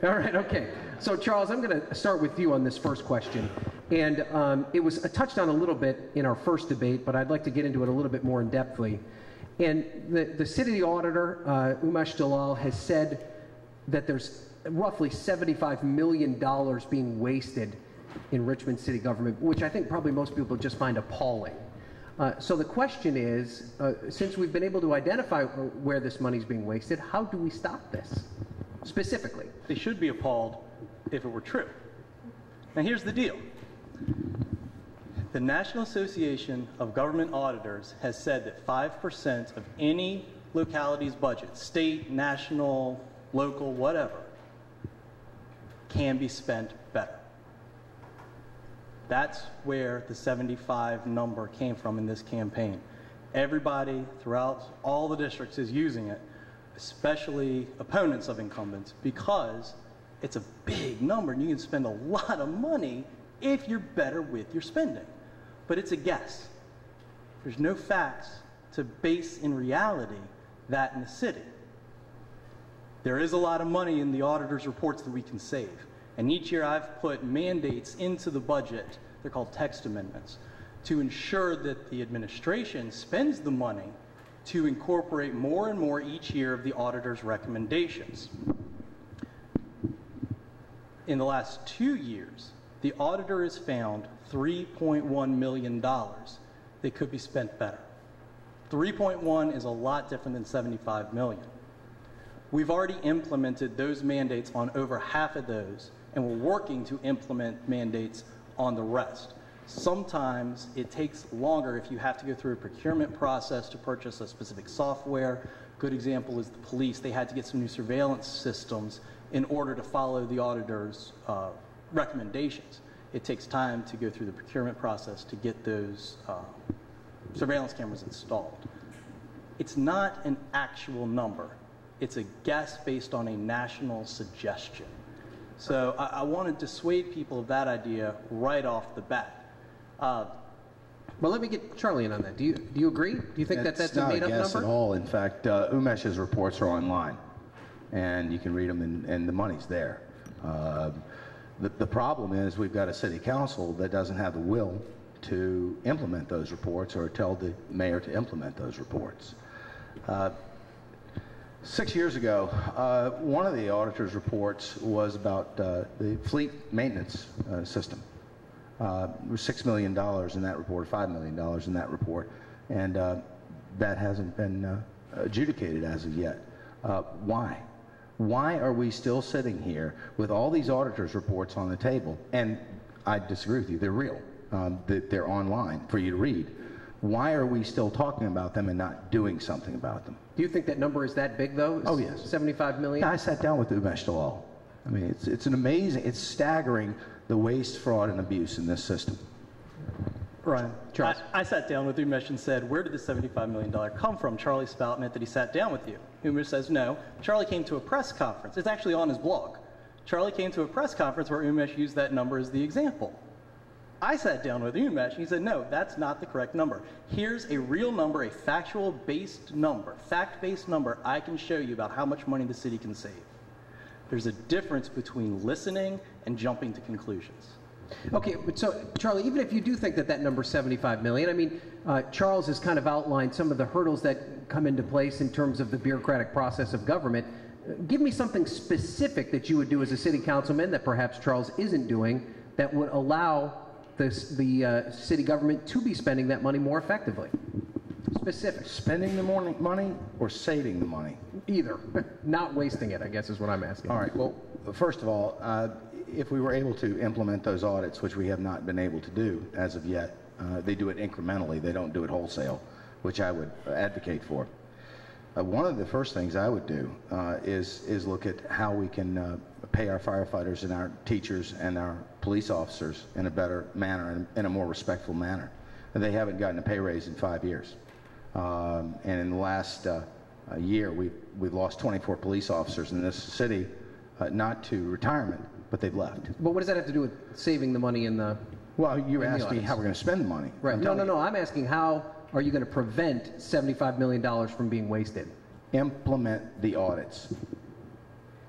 All right, okay. So, Charles, I'm going to start with you on this first question. And it was touched on a little bit in our first debate, but I'd like to get into it a little bit more in-depthly. And the city auditor, Umesh Dalal, has said that there's roughly $75 million being wasted in Richmond city government, which I think probably most people just find appalling. So the question is, since we've been able to identify where this money is being wasted, how do we stop this, specifically? They should be appalled if it were true. Now here's the deal. The National Association of Government Auditors has said that 5% of any locality's budget, state, national, local, whatever, can be spent better. That's where the 75 number came from in this campaign. Everybody throughout all the districts is using it, especially opponents of incumbents, because it's a big number and you can spend a lot of money if you're better with your spending. But it's a guess. There's no facts to base in reality that in the city. There is a lot of money in the auditor's reports that we can save. And each year I've put mandates into the budget, they're called text amendments, to ensure that the administration spends the money to incorporate more and more each year of the auditor's recommendations. In the last 2 years, the auditor has found $3.1 million that could be spent better. 3.1 is a lot different than 75 million. We've already implemented those mandates on over half of those, and we're working to implement mandates on the rest. Sometimes it takes longer if you have to go through a procurement process to purchase a specific software. Good example is the police. They had to get some new surveillance systems in order to follow the auditor's recommendations. It takes time to go through the procurement process to get those surveillance cameras installed. It's not an actual number. It's a guess based on a national suggestion. So I want to dissuade people of that idea right off the bat. Well, let me get Charlie in on that. Do you agree? Do you think that's a made-up number? It's not a guess at all. In fact, Umesh's reports are online, and you can read them, and the money's there. The problem is we've got a city council that doesn't have the will to implement those reports or tell the mayor to implement those reports. 6 years ago, one of the auditor's reports was about the fleet maintenance system. There was $6 million in that report, $5 million in that report, and that hasn't been adjudicated as of yet. Why? Why are we still sitting here with all these auditors' reports on the table? And I disagree with you, they're real. They're online for you to read. Why are we still talking about them and not doing something about them? Do you think that number is that big, though? Oh, yes. 75 million? Yeah, I sat down with Umesh Dalal. I mean, it's an amazing, it's staggering, the waste, fraud, and abuse in this system. Ryan, I sat down with Umesh and said, where did the $75 million come from? Charlie Spout admitted that he sat down with you. Umesh says, no. Charlie came to a press conference. It's actually on his blog. Charlie came to a press conference where Umesh used that number as the example. I sat down with Umesh and he said, no, that's not the correct number. Here's a real number, a factual-based number, fact-based number I can show you about how much money the city can save. There's a difference between listening and jumping to conclusions. Okay, but so, Charlie, even if you do think that that number is 75 million, I mean, Charles has kind of outlined some of the hurdles that come into place in terms of the bureaucratic process of government. Give me something specific that you would do as a city councilman that perhaps Charles isn't doing that would allow the city government to be spending that money more effectively. Specific. Spending the money or saving the money? Either. Not wasting it, I guess, is what I'm asking. All right. Well, first of all, if we were able to implement those audits, which we have not been able to do as of yet, they do it incrementally. They don't do it wholesale, which I would advocate for. One of the first things I would do is look at how we can pay our firefighters and our teachers and our police officers in a better manner and in a more respectful manner. And they haven't gotten a pay raise in 5 years. And in the last year, we've lost 24 police officers in this city, not to retirement, but they've left. But what does that have to do with saving the money in the... Well, you asked me how we're going to spend the money. Right. No. I'm asking how are you going to prevent $75 million from being wasted? Implement the audits.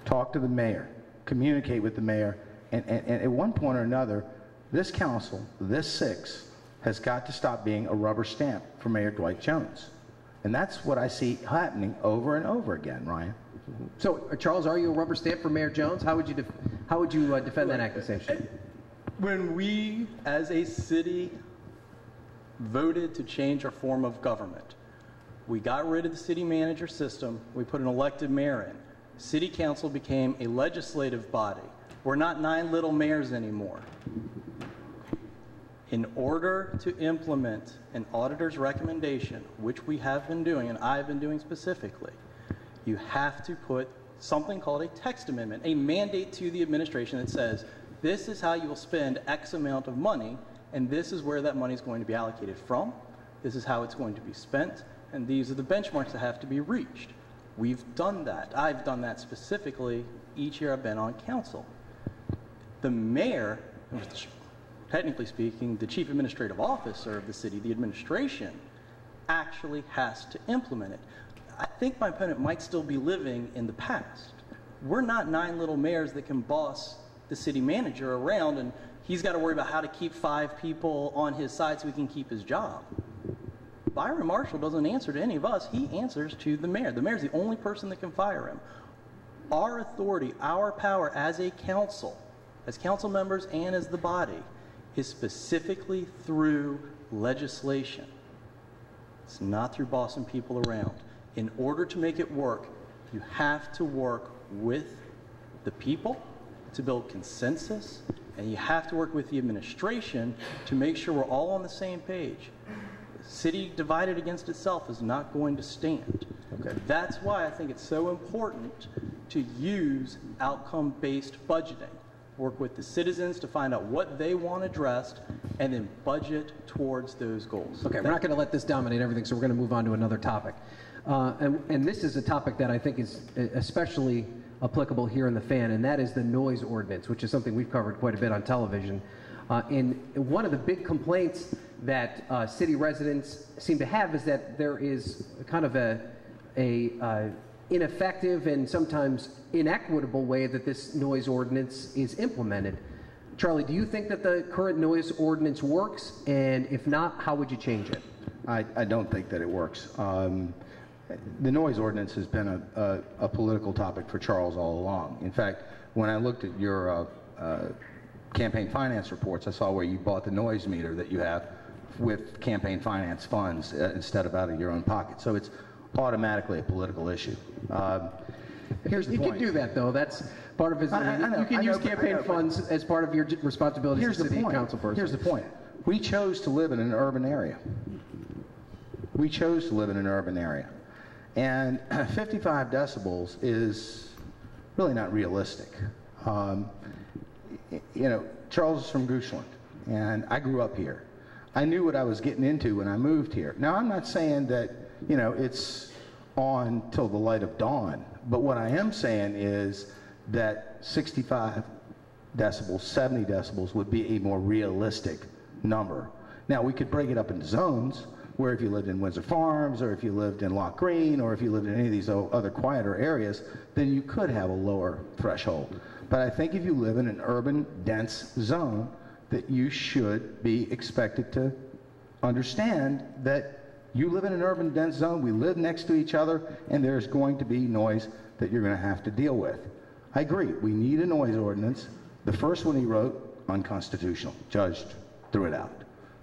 Talk to the mayor. communicate with the mayor, and at one point or another, this council, this six, has got to stop being a rubber stamp for Mayor Dwight Jones. And that's what I see happening over and over again, Ryan. So, Charles, are you a rubber stamp for Mayor Jones? How would you defend that accusation? When we, as a city, voted to change our form of government, we got rid of the city manager system. We put an elected mayor in. City council became a legislative body. We're not 9 little mayors anymore. In order to implement an auditor's recommendation, which we have been doing, and I've been doing specifically, you have to put something called a text amendment, a mandate to the administration that says, this is how you will spend X amount of money, and this is where that money is going to be allocated from, this is how it's going to be spent, and these are the benchmarks that have to be reached. We've done that. I've done that specifically each year I've been on council. The mayor, technically speaking, the chief administrative officer of the city, the administration, actually has to implement it. I think my opponent might still be living in the past. We're not 9 little mayors that can boss the city manager around and he's got to worry about how to keep 5 people on his side so he can keep his job. Byron Marshall doesn't answer to any of us. He answers to the mayor. The mayor's the only person that can fire him. Our authority, our power as a council, as council members and as the body, is specifically through legislation. It's not through bossing people around. In order to make it work, you have to work with the people to build consensus, and you have to work with the administration to make sure we're all on the same page. The city divided against itself is not going to stand. Okay. That's why I think it's so important to use outcome-based budgeting. Work with the citizens to find out what they want addressed, and then budget towards those goals. Okay, we're not going to let this dominate everything, so we're going to move on to another topic. And this is a topic that I think is especially applicable here in the fan, and that is the noise ordinance, which is something we've covered quite a bit on television. And one of the big complaints that city residents seem to have is that there is kind of a ineffective and sometimes inequitable way that this noise ordinance is implemented. Charlie, do you think that the current noise ordinance works? And if not, how would you change it? I don't think that it works. The noise ordinance has been a political topic for Charles all along. In fact, when I looked at your campaign finance reports, I saw where you bought the noise meter that you have with campaign finance funds instead of out of your own pocket. So it's automatically a political issue. Here's the point. You can do that, though. That's part of his. You can use campaign funds as part of your responsibilities as a city council person. Here's the point. We chose to live in an urban area. We chose to live in an urban area. And 55 decibels is really not realistic. You know, Charles is from Goochland, and I grew up here. I knew what I was getting into when I moved here. Now, I'm not saying that, you know, it's on till the light of dawn, but what I am saying is that 65 decibels, 70 decibels would be a more realistic number. Now, we could break it up into zones, where if you lived in Windsor Farms, or if you lived in Lock Green, or if you lived in any of these other quieter areas, then you could have a lower threshold. But I think if you live in an urban, dense zone, that you should be expected to understand that you live in an urban, dense zone, we live next to each other, and there's going to be noise that you're going to have to deal with. I agree, we need a noise ordinance. The first one he wrote, unconstitutional. Judge threw it out.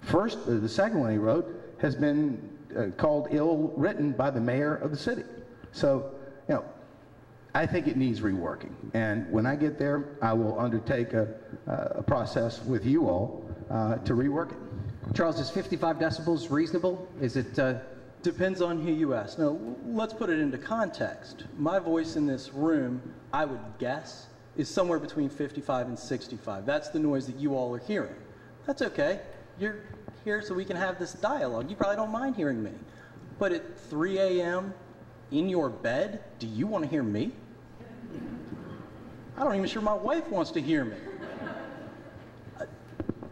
The second one he wrote has been called ill-written by the mayor of the city. So, you know, I think it needs reworking. And when I get there, I will undertake a process with you all to rework it. Charles, is 55 decibels reasonable? Is it? Depends on who you ask. Now, let's put it into context. My voice in this room, I would guess, is somewhere between 55 and 65. That's the noise that you all are hearing. That's okay. You're here so we can have this dialogue. You probably don't mind hearing me. But at 3 a.m. in your bed, do you want to hear me? I'm not even sure my wife wants to hear me.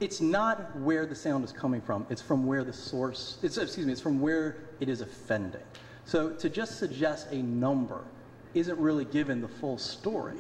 It's not where the sound is coming from. It's from where the source, it's from where it is offending. So to just suggest a number isn't really giving the full story.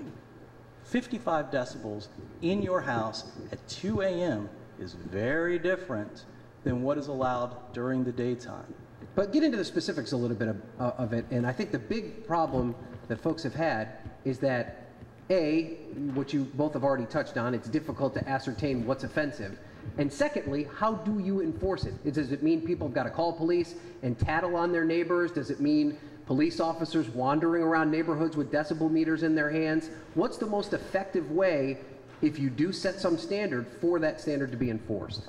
55 decibels in your house at 2 a.m. is very different than what is allowed during the daytime. But get into the specifics a little bit of it, and I think the big problem that folks have had is that, A, what you both have already touched on, it's difficult to ascertain what's offensive. And secondly, how do you enforce it? Does it mean people have got to call police and tattle on their neighbors? Does it mean police officers wandering around neighborhoods with decibel meters in their hands? What's the most effective way, if you do set some standard, for that standard to be enforced?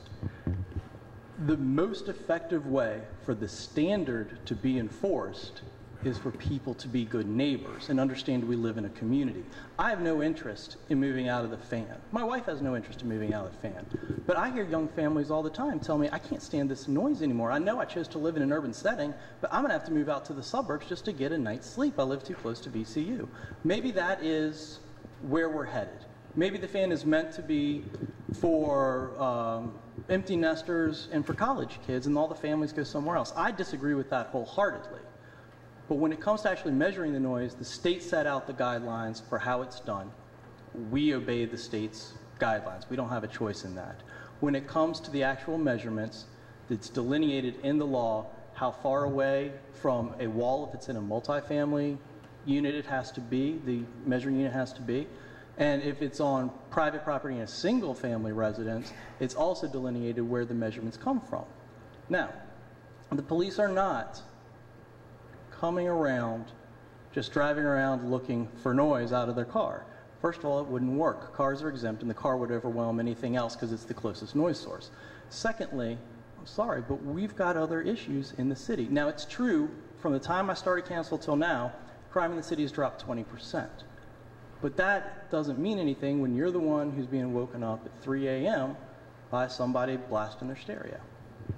The most effective way for the standard to be enforced is for people to be good neighbors and understand we live in a community. I have no interest in moving out of the fan. My wife has no interest in moving out of the fan. But I hear young families all the time tell me, I can't stand this noise anymore. I know I chose to live in an urban setting, but I'm going to have to move out to the suburbs just to get a night's sleep. I live too close to VCU. Maybe that is where we're headed. Maybe the fan is meant to be for empty nesters and for college kids, and all the families go somewhere else. I disagree with that wholeheartedly. But when it comes to actually measuring the noise, the state set out the guidelines for how it's done. We obey the state's guidelines. We don't have a choice in that. When it comes to the actual measurements, it's delineated in the law how far away from a wall, if it's in a multifamily unit, it has to be, the measuring unit has to be. And if it's on private property in a single family residence, it's also delineated where the measurements come from. Now, the police are not coming around, just driving around looking for noise out of their car. First of all, it wouldn't work. Cars are exempt, and the car would overwhelm anything else because it's the closest noise source. Secondly, I'm sorry, but we've got other issues in the city. Now, it's true, from the time I started council till now, crime in the city has dropped 20%. But that doesn't mean anything when you're the one who's being woken up at 3 a.m. by somebody blasting their stereo.